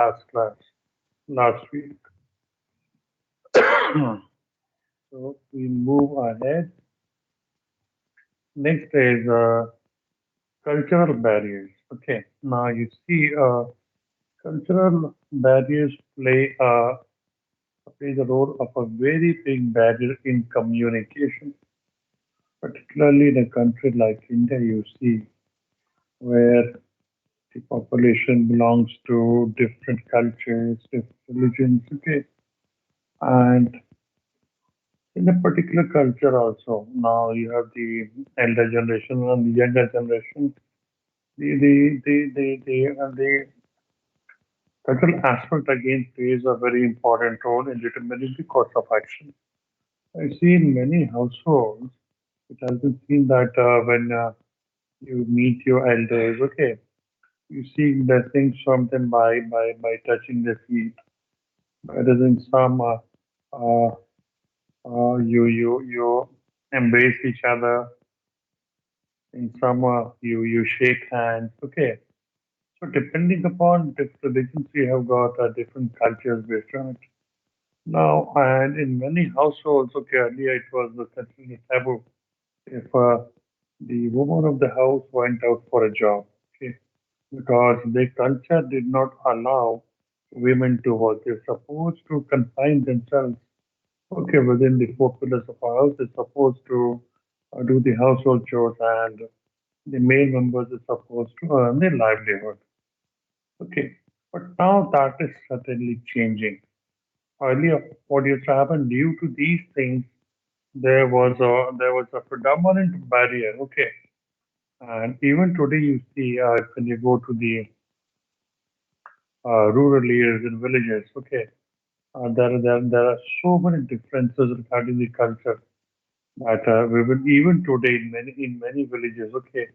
last class last week. So we move ahead. Next is cultural barriers. Okay, now you see cultural barriers play the role of a very big barrier in communication, particularly in a country like India. You see where the population belongs to different cultures, different religions. Okay, and in a particular culture also. Now you have the elder generation and the younger generation. The cultural aspect again plays a very important role in determining the course of action. I see in many households, it has been seen that when you meet your elders, okay, you seek blessings from them by touching their feet. Whereas in some, uh, you embrace each other. In some, you shake hands. Okay, so depending upon different religions, we have got different cultures based on it. Now, and in many households, okay, earlier it was considered taboo if the woman of the house went out for a job, okay, because the culture did not allow women to work. They're supposed to confine themselves, okay, within the four pillars of a house. They're supposed to do the household chores, and the male members are supposed to earn their livelihood. Okay, but now that is certainly changing. Earlier, what used to happen due to these things, there was a predominant barrier. Okay, and even today, you see when you go to the rural areas and villages. Okay, there are so many differences regarding the culture that we will even today in many villages. Okay,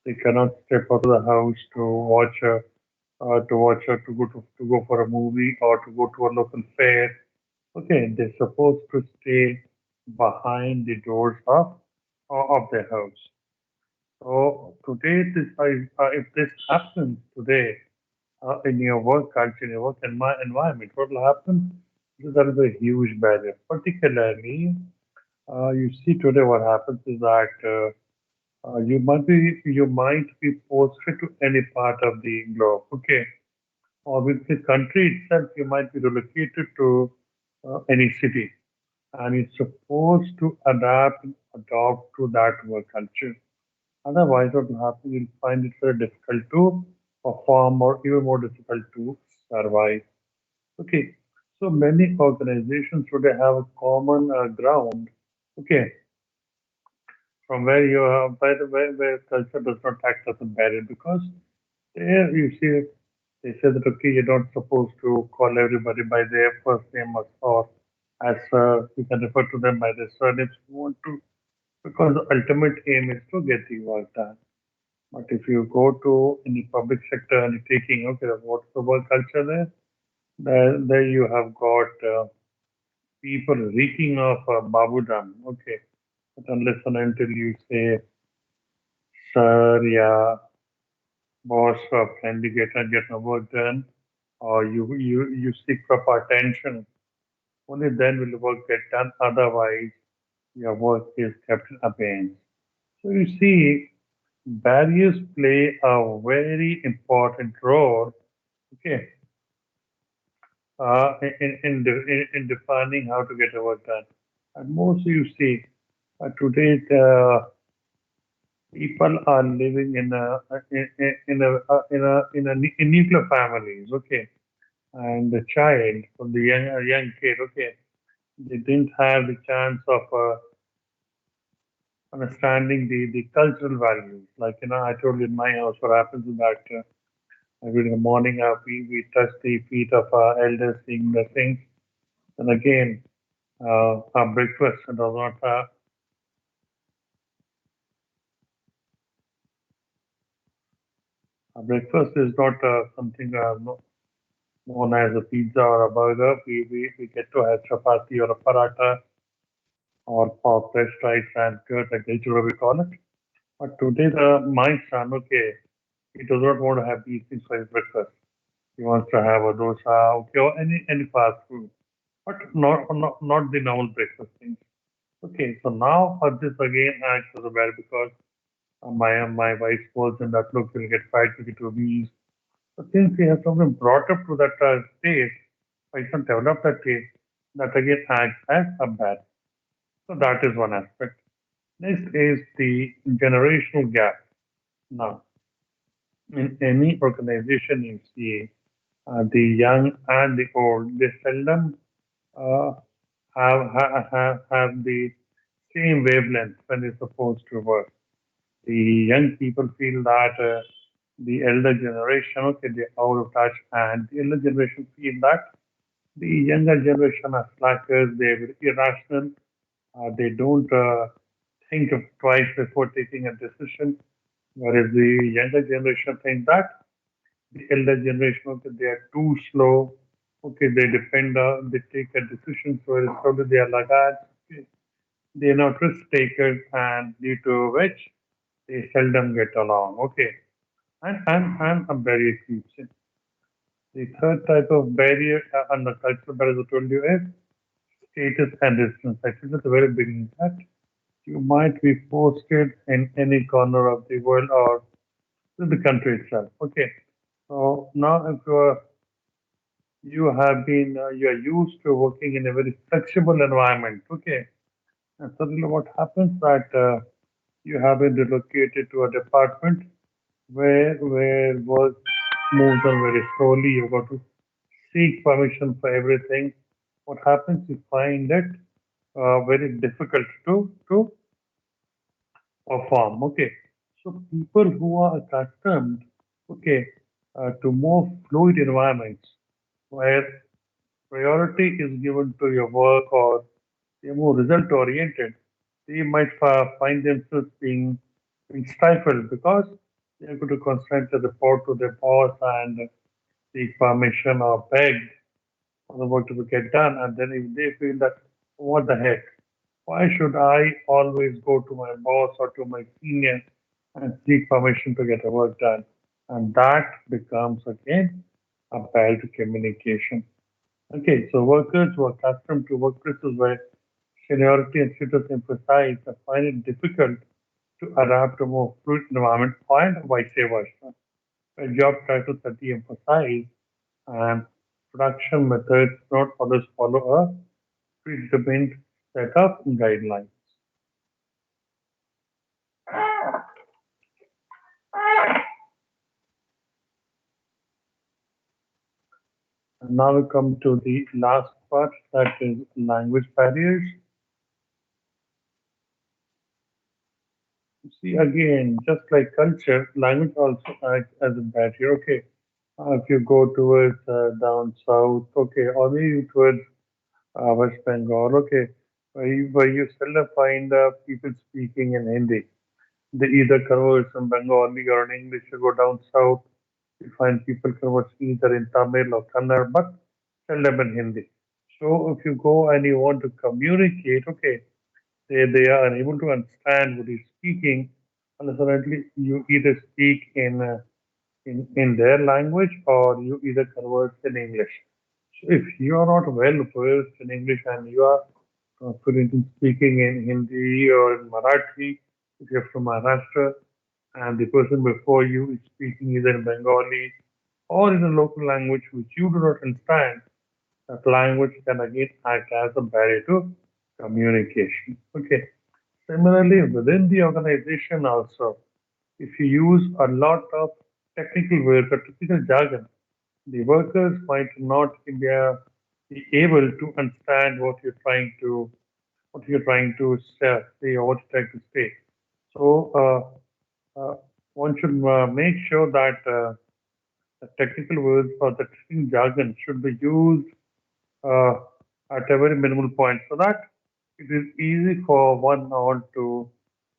they cannot step out of the house to go for a movie or to go to a local fair. Okay, they're supposed to stay behind the doors of their house. So today, if this happens today in your work culture, in your work environment, what will happen? There is a huge barrier. Particularly, you see today what happens is that you might be posted to any part of the globe. Okay, or with the country itself, you might be relocated to any city, and it's supposed to adapt and adopt to that work culture. Otherwise, what will happen? You'll find it very difficult to perform, or even more difficult to survive. Okay, so many organizations today have a common ground. Okay, from where you are, where culture does not act as a barrier, because there you see they say that okay, you're not supposed to call everybody by their first name, or as you can refer to them by their surnames if you want to, because the ultimate aim is to get the work done. But if you go to any public sector and you're taking, okay, what's the work culture there? There you have got people reeking of babudam. Okay, but unless and until you say, sir, yeah, boss, kindly get my work done, or you seek proper attention, only then will the work get done. Otherwise, your work is kept in abeyance. So you see, barriers play a very important role. Okay, in defining how to get a work done. And most you see today, people are living in nuclear families. Okay, and the child from the young kid. Okay, they didn't have the chance of understanding the cultural values. Like I told you in my house, what happens is that every morning we touch the feet of our elders, seeing the things, and again our breakfast does not our breakfast is not something known as a pizza or a burger. We get to have chapati or a paratha or for fresh rice and curd, like whatever we call it. But today, my son, okay, he does not want to have these things for his breakfast. He wants to have a dosa, okay, or any fast food, but not the normal breakfast things. Okay, so now for this again acts as a barrier because my wife was in that look, you'll get fired, you'll get obese. So since we have something brought up to that stage, I can develop that taste, that again acts as a barrier. So that is one aspect. Next is the generational gap. Now, in any organization you see, the young and the old, they seldom uh, have the same wavelength when they're supposed to work. The young people feel that the elder generation, okay, they're out of touch, and the elder generation feel that the younger generation are slackers, they're very irrational, they don't think of twice before taking a decision, whereas the younger generation think that the elder generation, okay, they are too slow, okay, they take a decision very slowly, they are laggards, okay, they are not risk takers, and due to which they seldom get along, okay. And a barrier creeps in. The third type of barrier and the cultural barrier I told you is status and distance. I said at the very beginning that you might be posted in any corner of the world or in the country itself. Okay. So now if you are used to working in a very flexible environment. Okay. And suddenly what happens that you have been relocated to a department where work moves on very slowly. You've got to seek permission for everything. What happens? You find it very difficult to perform. Okay, so people who are accustomed, okay, to more fluid environments where priority is given to your work or they're more result oriented, they might find themselves being stifled because they're going to constantly report to their boss and seek permission or beg for the work to get done. And then if they feel that, what the heck, why should I always go to my boss or to my senior and seek permission to get the work done? And that becomes again a bad communication. Okay, so workers who are accustomed to workplaces where seniority and status emphasize find it difficult to adapt to a more fluid environment and vice versa. Where job titles are de-emphasized and production methods not always follow a predetermined set of guidelines. And now we come to the last part, that is language barriers. See, again, just like culture, language also acts as a barrier. Okay, if you go towards down south, okay, or maybe towards West Bengal, okay, where you seldom find people speaking in Hindi. They either converse in Bengali or in English. You go down south, you find people converse either in Tamil or Kannada, but seldom in Hindi. So if you go and you want to communicate, okay, they are unable to understand what you're speaking, unless until you either speak in their language or you either converse in English. So if you are not well versed in English and you are confident in speaking in Hindi or in Marathi, if you're from Maharashtra and the person before you is speaking either in Bengali or in a local language which you do not understand, that language can again act as a barrier to communication. Okay. Similarly, within the organization also, if you use a lot of technical words or technical jargon, the workers might not be able to understand what you're trying to say or what you're trying to say. So one should make sure that the technical words or the technical jargon should be used uh, at a very minimal point so that it is easy for one on to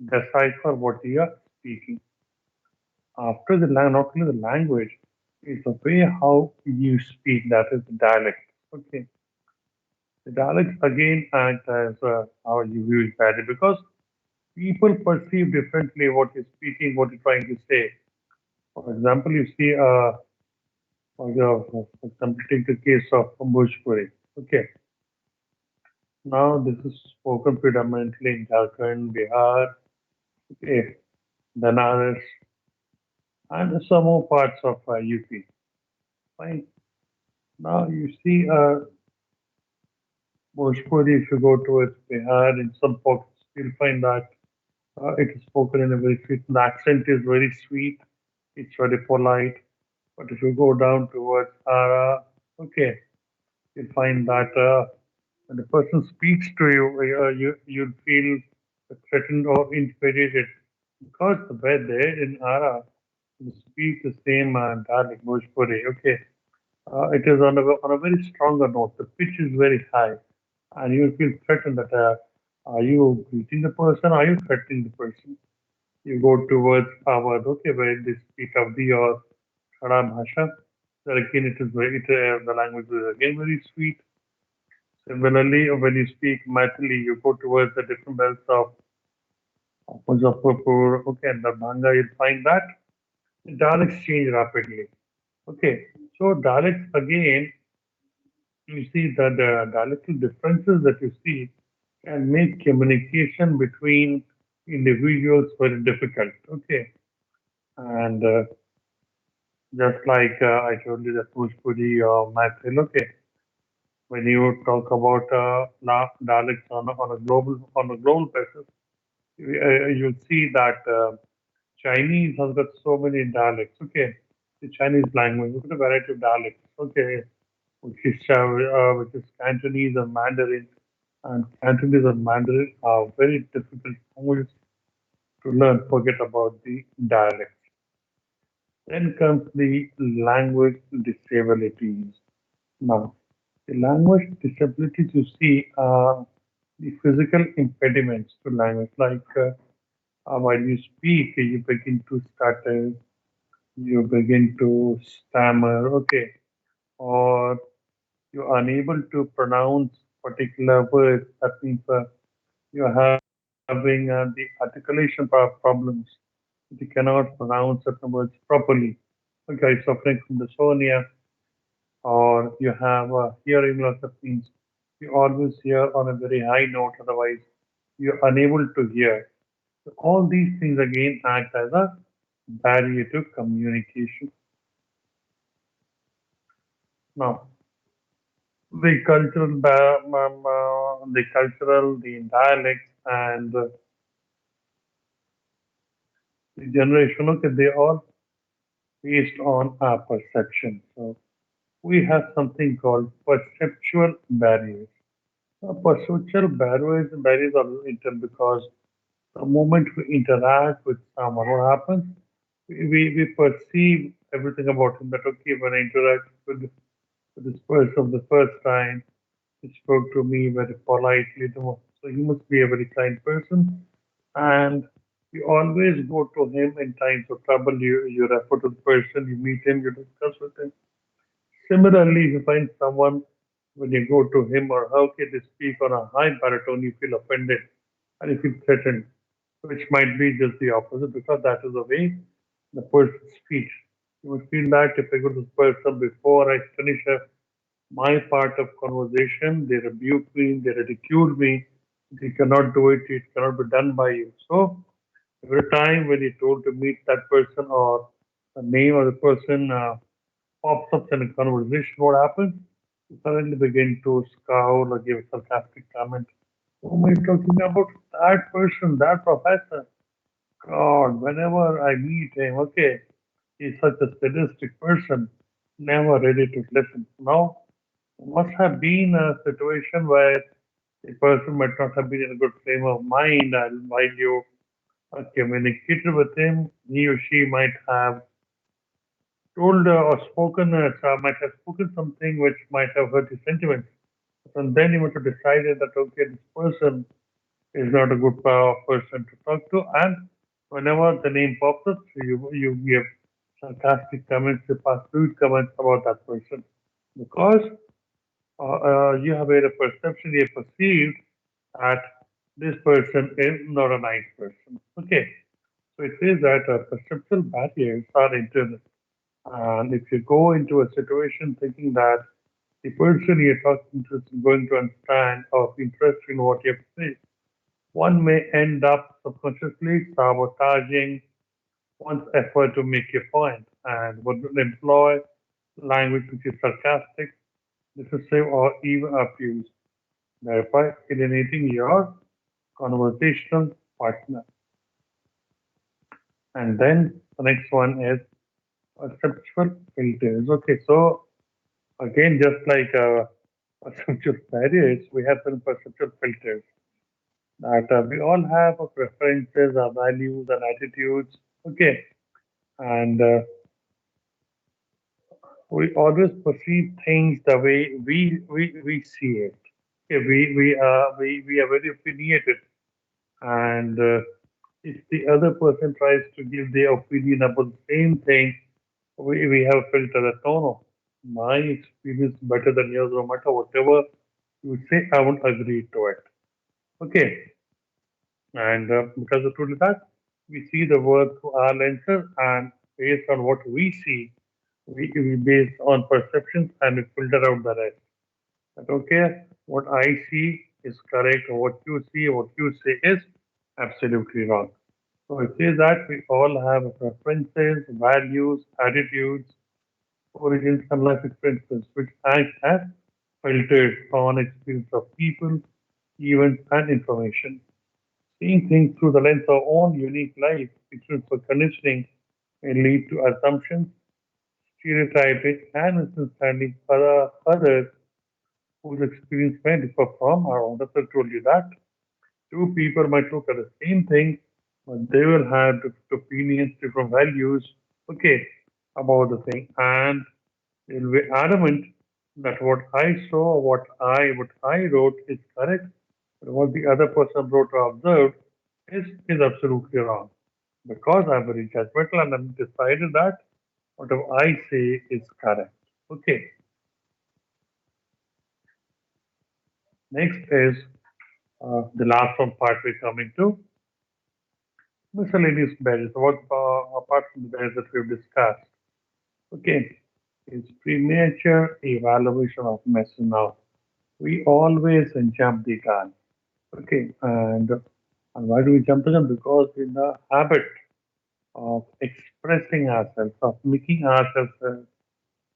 decipher what you are speaking. After not only the language, it's the way how you speak, that is the dialect. Okay. The dialects again act as how you use badly because people perceive differently what you're speaking, what you're trying to say. For example, you see For example, take the case of Bhojpuri. Okay, now this is spoken predominantly in Jharkhand, Bihar, okay, Banaras, and some more parts of UP. Fine. Now you see Bhojpuri, if you go towards Bihar, in some pockets, you'll find that it is spoken in a very sweet, the accent is very sweet, it's very polite. But if you go down towards Hara, okay, you'll find that when the person speaks to you, you'll feel threatened or intimidated because the way there in Hara, you speak the same dialect, Bhojpuri, okay, it is on a very stronger note. The pitch is very high, and you feel threatened that are you greeting the person? Are you threatening the person? You go towards Awadh, okay, where they speak Avdi or Khada Bhasha. There again, the language is again very sweet. Similarly, when you speak Maithili, you go towards the different belts of Muzaffarpur, okay, and Darbhanga, you'll find that the dialects change rapidly. Okay, so dialects again, you see that the dialectal differences that you see can make communication between individuals very difficult. Okay, and just like I told you that Bhojpuri or Maithil, okay, when you talk about dialects on a global basis, you'll see that Chinese has got so many dialects. Okay, the Chinese language, look at the variety of dialects. Okay, which is Cantonese and Mandarin, and Cantonese and Mandarin are very difficult languages to learn. Forget about the dialects. Then comes the language disabilities. Now, the language disabilities you see are the physical impediments to language, like while you speak, you begin to stutter, you begin to stammer, okay, or you're unable to pronounce particular words. That means you're having the articulation problems. You cannot pronounce certain words properly. Okay, you're suffering from dysphonia, or you have hearing loss. That means you always hear on a very high note, otherwise, you're unable to hear. So all these things again act as a barrier to communication. Now, the dialects, and the generation. Okay, they all based on our perception. So we have something called perceptual barriers. Perceptual barriers are written because the moment we interact with someone, what happens? We perceive everything about him that okay, when I interact with this person the first time, he spoke to me very politely. So he must be a very kind person. And you always go to him in times of trouble. You refer to the person, you meet him, you discuss with him. Similarly, if you find someone when you go to him or her, okay, they speak on a high baritone, you feel offended and you feel threatened, which might be just the opposite because that is the way the person speaks. You would feel that if I go to this person before I finish my part of conversation, they rebuke me, they ridicule me, they cannot do it, it cannot be done by you. So every time when you're told to meet that person or the name of the person pops up in a conversation, what happens? You suddenly begin to scowl or give a sarcastic comment. Who am I talking about? That person, that professor. God, whenever I meet him, okay, he's such a sadistic person, never ready to listen. Now, it must have been a situation where the person might not have been in a good frame of mind, and while you communicated with him, he or she might have told or spoken, might have spoken something which might have hurt his sentiments. And then he must have decided that, okay, this person is not a good person to talk to. And whenever the name pops up, you give sarcastic comments, you pass rude comments about that person. Because you have made a perception, you perceived that this person is not a nice person. Okay, so it says that perceptual barriers are internal And if you go into a situation thinking that the person you're talking to is going to understand or be interested in what you have to say, one may end up subconsciously sabotaging one's effort to make a point and would employ language which is sarcastic, dismissive, or even abuse, thereby alienating your conversational partner. And then the next one is perceptual filters. Okay, so again, just like perceptual barriers, we have some perceptual filters that we all have our preferences, our values, and attitudes. Okay, and we always perceive things the way we see it. Okay, we are very opinionated, and if the other person tries to give their opinion about the same thing, we have filter that no, no, my experience is better than yours, no matter whatever you say, I won't agree to it. Okay, and because of truly that, we see the world through our lenses, and based on what we see, we based on perceptions and we filter out the rest. That okay, what I see is correct, or what you see, what you say is absolutely wrong. So it says that we all have preferences, values, attitudes, origins, and life experiences, which act as filters on experience of people, events, and information. Seeing things through the lens of our own unique life experience or conditioning may lead to assumptions, stereotyping, and misunderstanding for others whose experience may differ from our own. That's what I told you that. Two people might look at the same thing, but they will have different opinions, different values, okay, about the thing, and they'll be adamant that what I saw, what I wrote is correct, but what the other person wrote or observed is absolutely wrong. Because I'm very judgmental and I'm decided that whatever I say is correct. Okay. Next is the last one part we're coming to miscellaneous barriers. What apart from the barriers that we've discussed? Okay, is premature evaluation of messing up. We always jump the gun. Okay, and why do we jump the gun? Because in the habit of expressing ourselves, of making ourselves,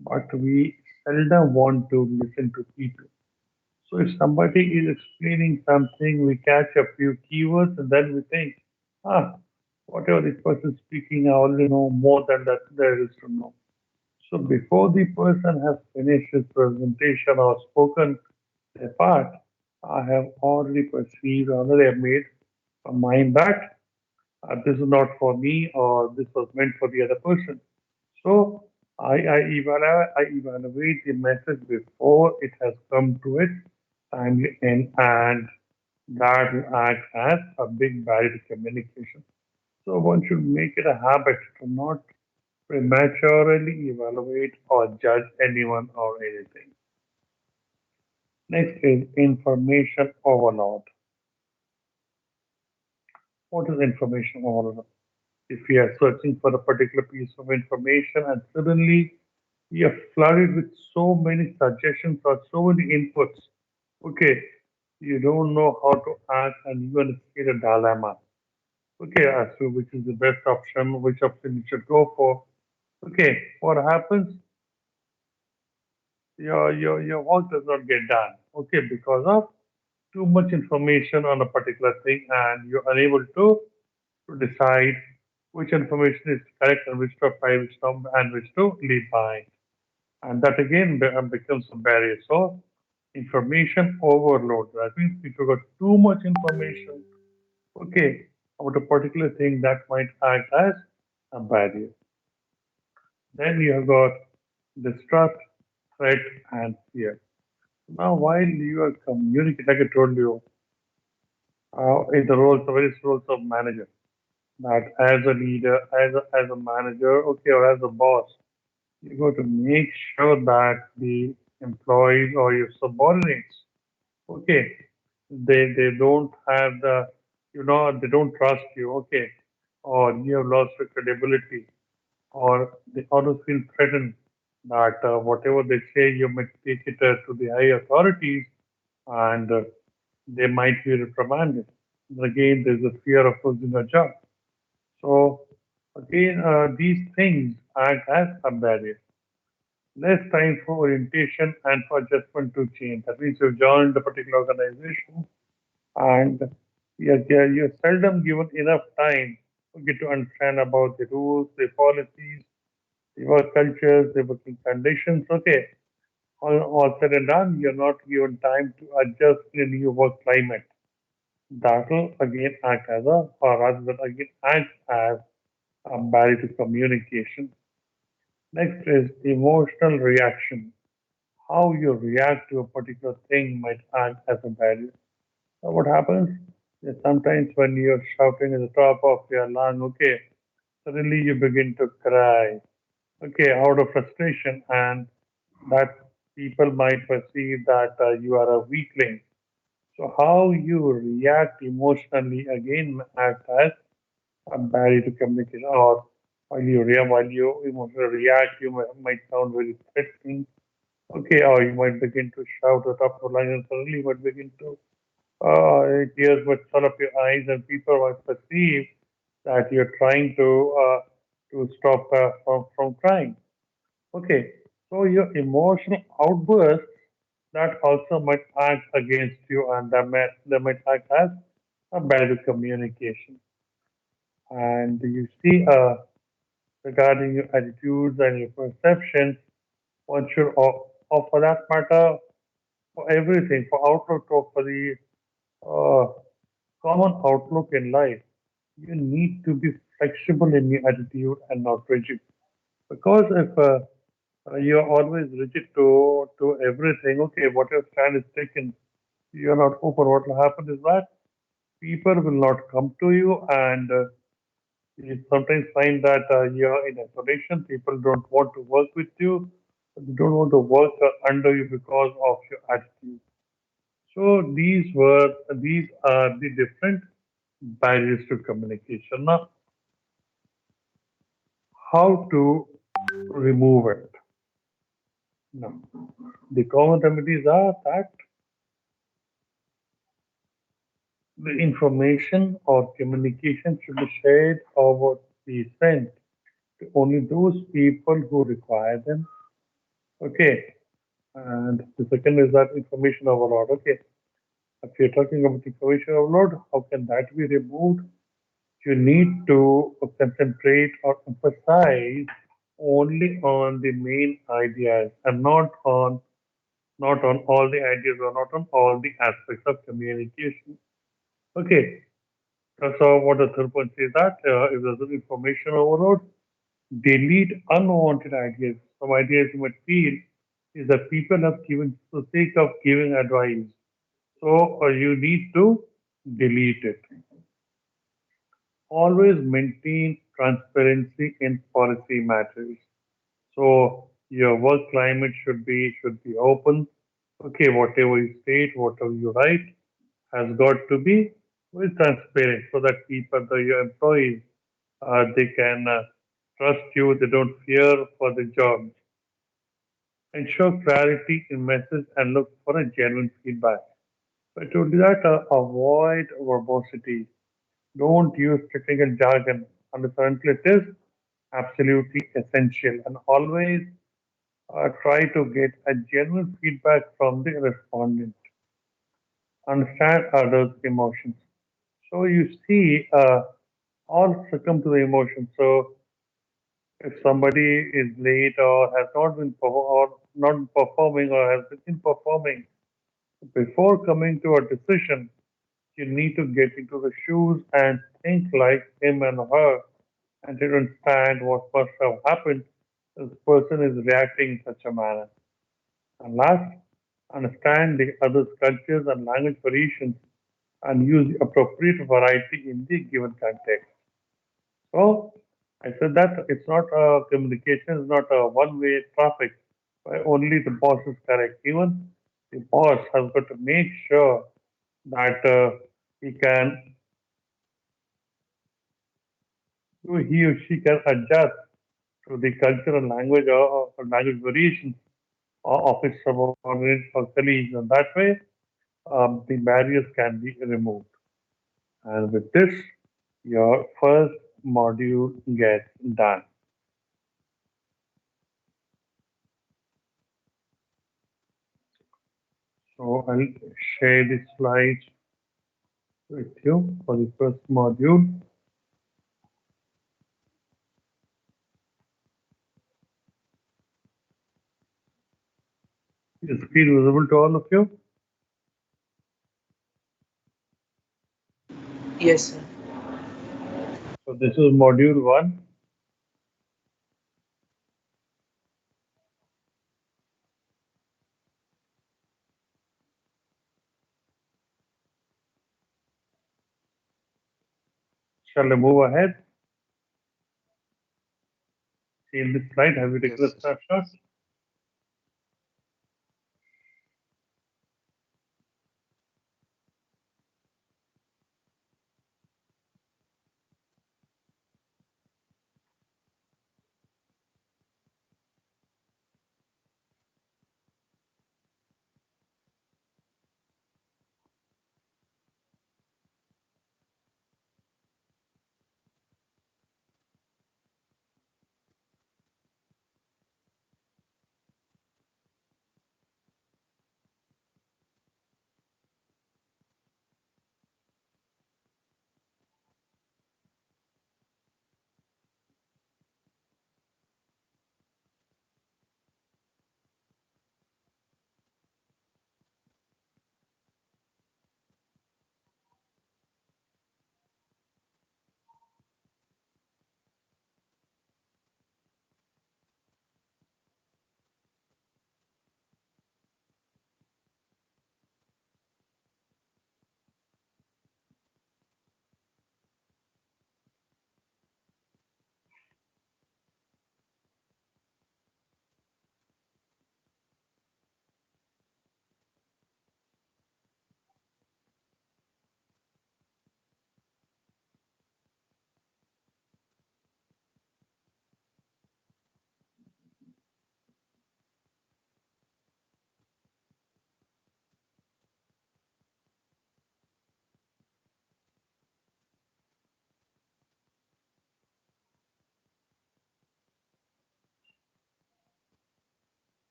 but we seldom want to listen to people. So if somebody is explaining something, we catch a few keywords and then we think, ah, whatever this person is speaking, I already know more than that there is to know. So before the person has finished his presentation or spoken their part, I have already perceived, already have made a mind that this is not for me or this was meant for the other person. So I evaluate the message before it has come to its timely end, and that will act as a big barrier to communication. So one should make it a habit to not prematurely evaluate or judge anyone or anything. Next is information overload. What is information overload? If we are searching for a particular piece of information and suddenly we are flooded with so many suggestions or so many inputs, okay, you don't know how to act and you are in a dilemma. Okay, as to which is the best option, which option you should go for. Okay, what happens? Your work does not get done. Okay, because of too much information on a particular thing and you're unable to decide which information is correct and which to apply, which to, and which to leave behind. And that again becomes a barrier. So information overload. That means if you got too much information, okay, about a particular thing that might act as a barrier. Then you have got distrust, threat, and fear. Now, while you are communicating, like I told you, in the roles, the various roles of manager, that as a leader, as a manager, okay, or as a boss, you got to make sure that the employees or your subordinates, okay, they don't have the, they don't trust you, okay, or you have lost your credibility. or they always feel threatened that whatever they say, you might take it to the high authorities and they might be reprimanded. And again, there's a fear of losing a job. So, again, these things act as a barrier. Less time for orientation and for adjustment to change. That means you've joined a particular organization and you're seldom given enough time to get to understand about the rules, the policies, the work cultures, the working conditions. Okay, all said and done, you're not given time to adjust in a new work climate. That will again act as a, or rather than again act as a barrier to communication. Next is emotional reaction. How you react to a particular thing might act as a barrier. So what happens is sometimes when you're shouting at the top of your lung, okay, suddenly you begin to cry, okay, out of frustration, and that people might perceive that you are a weakling. So how you react emotionally again acts as a barrier to communication. Or while you emotionally react, you might sound very threatening. Okay, or you might begin to shout at the top of the line, and suddenly you might begin to tears would fill up your eyes, and people might perceive that you're trying to stop from crying. Okay, so your emotional outbursts that also might act against you, and that might act as a barrier to communication. And you see, regarding your attitudes and your perceptions, one should, or for that matter, for everything, for outlook or for the uh, common outlook in life, you need to be flexible in your attitude and not rigid. Because if you're always rigid to everything, okay, whatever stand is taken, you're not open. What will happen is that people will not come to you, and you sometimes find that you're in isolation. People don't want to work with you. They don't want to work under you because of your attitude. So these are the different barriers to communication. Now, how to remove it? Now, the common remedies are that the information or communication should be shared or be sent to only those people who require them. Okay. And the second is that information overload. Okay. If you're talking about information overload, how can that be removed? You need to concentrate or emphasize only on the main ideas and not on all the ideas or not on all the aspects of communication. Okay, so what the third point says that if there's an information overload, delete unwanted ideas. Some ideas you might feel is that people have given for the sake of giving advice. So you need to delete it. Always maintain transparency in policy matters. So your work climate should be open. Okay, whatever you state, whatever you write, has got to be very transparent so that people, your employees, they can trust you. They don't fear for the job. Ensure clarity in message and look for a genuine feedback. But to do that, avoid verbosity. Don't use technical jargon unless it is absolutely essential. And always try to get a genuine feedback from the respondent. Understand others' emotions. So you see, all succumb to the emotions. So if somebody is late or has not been or not performing or has been performing, before coming to a decision, you need to get into the shoes and think like him and her and to understand what must have happened. This person is reacting in such a manner. And last, understand the other's cultures and language variations and use the appropriate variety in the given context. So I said that it's not communication is not a one-way traffic. Where only the boss is correct. Even the boss has got to make sure that he can, he or she can adjust to the cultural language or language variations of its subordinates or colleagues. And that way, the barriers can be removed. And with this, your first module gets done. So I'll share the slides with you for the first module. Is the screen visible to all of you? Yes, sir. So this is module one. Shall I move ahead? See in this slide, have you taken a Yes, sir. snapshot?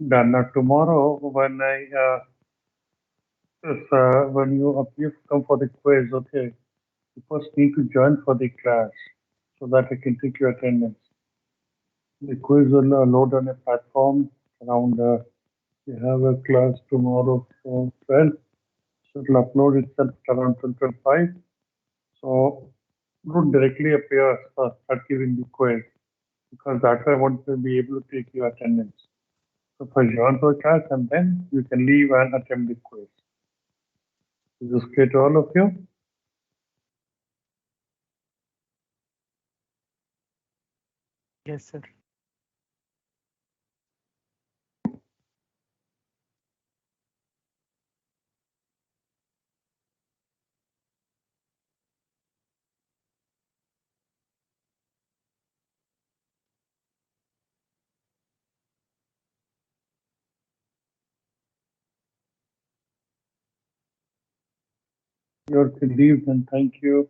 Done. Now tomorrow, when you come for the quiz, okay, you first need to join for the class so that I can take your attendance. The quiz will load on a platform around. We have a class tomorrow for 12, so it will upload itself at around 12:05. So don't directly appear start giving the quiz. because that's why I want to be able to take your attendance. So first join for class and then you can leave and attempt the quiz. Is this clear to all of you? Yes, sir. You're relieved and thank you.